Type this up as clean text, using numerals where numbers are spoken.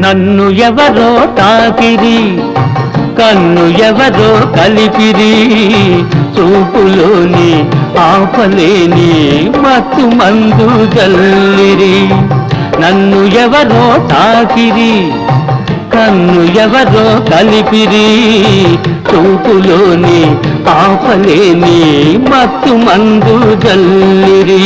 నన్ను ఎవరో తాకిరి, కన్ను ఎవరో కలిపిరి, చూపులోని ఆపలేని మత్తు మందు జల్లిరి. నన్ను ఎవరో తాకిరి, కన్ను ఎవరో కలిపిరి, చూపులోని ఆపలేని మత్తు మందు జల్లిరి.